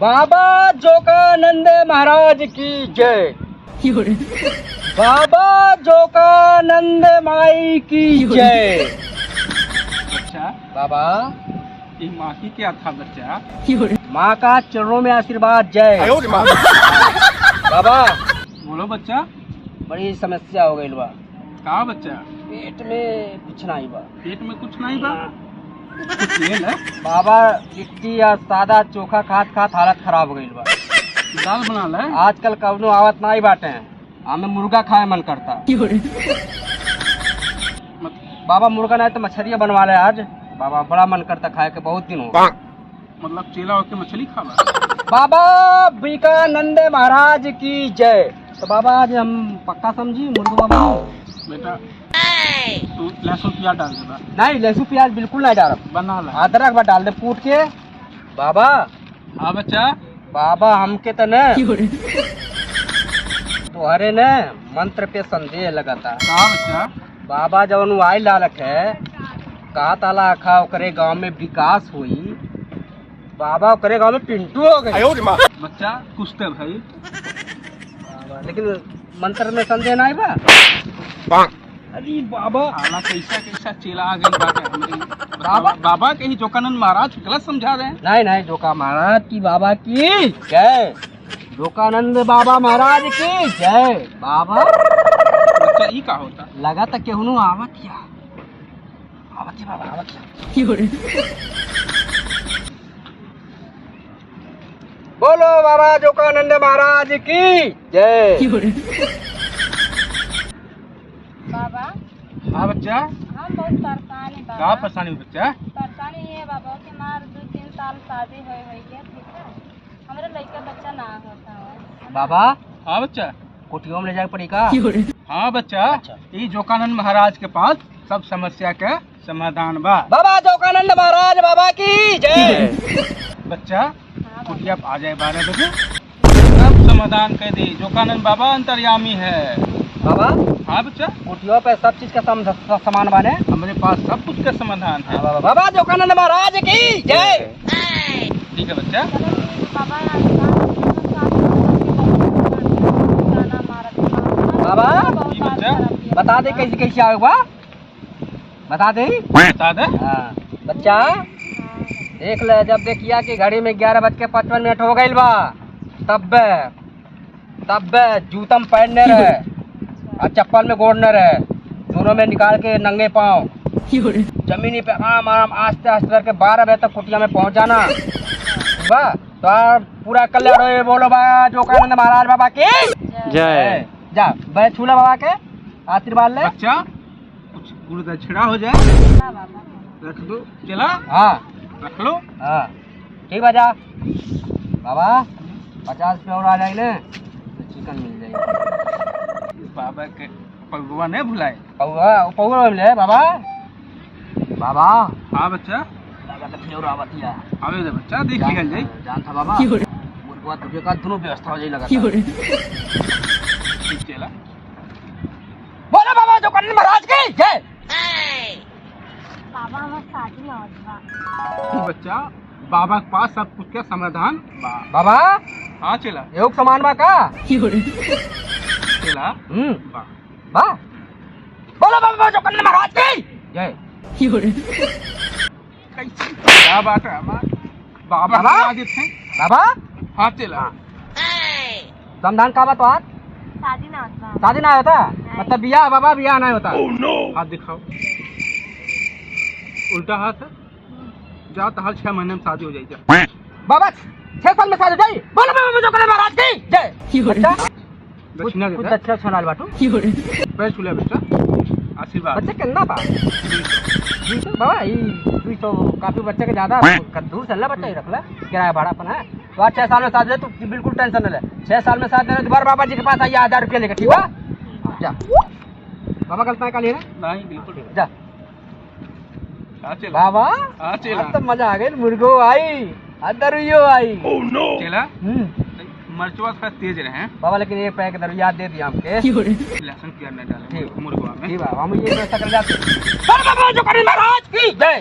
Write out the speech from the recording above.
बाबा जोकानंद महाराज की जय। बाबा जोकानंद माई की जय। बच्चा बाबा ये माँ की क्या था बच्चा? माँ का चरणों में आशीर्वाद जय। बाबा बोलो बच्चा। बड़ी समस्या हो गई बा। कहा बच्चा? पेट में कुछ नहीं बा। पेट में कुछ नहीं बा? कुछ ये ना बाबा लिट्टी या सादा चोखा खात खात हालत खराब हो गई बा। दाल बना ले। आजकल कवनो आवत नहीं बाटे हैं। हमें मुर्गा खाए मन करता। बाबा मुर्गा नहीं तो मछलियाँ बनवा ले आज। बाबा बड़ा मन करता खाए के, बहुत दिन हो। मतलब चेला होके मछली खावा। बाबा बीकानंद महाराज की जय। तो बाबा आज हम पक्का समझी मुर्गा बाबा। बेटा तू लहसुन प्याज डाल देगा। नहीं लहसुन प्याज बिल्कुल नहीं डाल। बना ला। अदरक बा डाल दे कूट के। बाबा हाँ बच्चा। बाबा हमके तो न तुहरे न मंत्र पे संदेह लगाता। कहा बच्चा? बाबा जब आयल डालक है कहा ताला आखा ओकरे गांव में विकास हुई। बाबा ओकरे गांव में पिंटू हो गए। बच्चा कुछ तो भाई। लेकिन मंत्र में संदेह नहीं बा। अरे बाबा आला कैसा कैसा चेला आ गई बात है हमरे। बाबा के ही जोकानंद महाराज गलत समझा रहे हैं। नहीं नहीं जोका महाराज की बाबा की जय। जोकानंद बाबा महाराज की जय। बाबा बच्चा ये का होता? लगा था केहू आवत या बाबा आवत या। बोलो बाबा जोकानंद महाराज की जय। बाबा हाँ बच्चा। हम बहुत परेशान है कहा बाबा। परेशानी बच्चा? परेशानी है बाबा कि हमार 2-3 साल शादी हुई है, ठीक है। हमारे लड़का बच्चा ना होता है। बाबा हाँ बच्चा। कोठियों में ले जाए पड़ी का? हाँ बच्चा। अच्छा। ये जोकानंद महाराज के पास सब समस्या का समाधान बा। बाबा जोकानंद महाराज बाबा की जय। बच्चा हाँ कुटिया आ जाए 12 बजे, सब समाधान कर दे। जोकानंद बाबा अंतर्यामी है। बाबा हाँ बच्चा। कोठियों पे सब चीज का सामान बने। हमारे पास सब कुछ का समाधान है। बाबा बाबा जोकानंद महाराज की जय। ठीक है बच्चा। बाबा बाबा जी बच्चा। बता दे कैसे कैसे आएगा। बता दे। बता दे। हाँ बच्चा देख ले जब देखिया कि घड़ी में 11:55 हो गई बा तब जूतम पहनने रहे और चप्पल में गोड़ने रहे। दोनों में निकाल के नंगे पाँव जमीनी पे आराम आराम आस्ते आस्ते करके 12 बजे तक कुटिया में पहुंच जाना। वाह तो आप पूरा कल्याण हो। बोलो बाबा जोकानंद महाराज बाबा की जय। जा भाई छूला बाबा के आशीर्वाद ले। बच्चा कुछ गुड़ दक्षिणा हो जाए रख दो। चला हाँ रख लो। हाँ ठीक बा जा। बाबा 50 रुपये और आ जाए ना तो चिकन मिल जाएगी। बाबा के पगुआ नहीं भुलाए। पौवा मिले बाबा। बाबा हाँ बच्चा। लगा तो फिर आवतिया आवे दे बच्चा देख लिया जाए। जान था बाबा मुर्गा तुझे का दोनों व्यवस्था हो जाए लगा। ठीक चला। बोलो बाबा जोकानंद महाराज की जय। बाबा हमार शादी ना होता। बच्चा बाबा के पास सब कुछ का समाधान बा। बाबा हाँ चला। योग सामान बा का? चला बा। बा बोलो बाबा जोकानंद महाराज की जय। कैसे क्या बात है बाबा बाबा? आगे थे। बाबा हाँ चला। समाधान का बा तो आज शादी ना होता। शादी ना होता मतलब बियाह बाबा बियाह नहीं होता। हाथ दिखाओ। उल्टा हाथ है। जाओ तो हर 6 महीने में शादी हो जाएगी। बाबा 6 साल में शादी हो जाए। बोलो बाबा जोकानंद महाराज की जय। बच्चा दक्षिणा कुछ देता। दक्षिणा सुनाल बाटू। पैर छूले बच्चा आशीर्वाद। बच्चे कितना बा? 200 बाबा ये 200 काफी बच्चे के ज्यादा दूर चलना बच्चा ही रख ले किराया भाड़ा अपना है। तो आज 6 साल में शादी है तो बिल्कुल टेंशन न ले। 6 साल में शादी है दोबारा बाबा जी के पास आइए 1000 रुपया लेकर। ठीक है जा बाबा कल तय का लिए नहीं बिल्कुल जा। हाँ चला। बाबा हाँ चला। आज तो मजा आ गई। मुर्गो आई दरुइयो आई। चला। मरचवा थोड़ा तेज रहे बाबा लेकिन एक पैक दरुया दे दिया हमके। लहसुन प्याज न डाले ठीक। मुर्गवा में। ठीक है हम ये व्यवस्था कर जाते। बाबा जोकानंद महाराज की जय।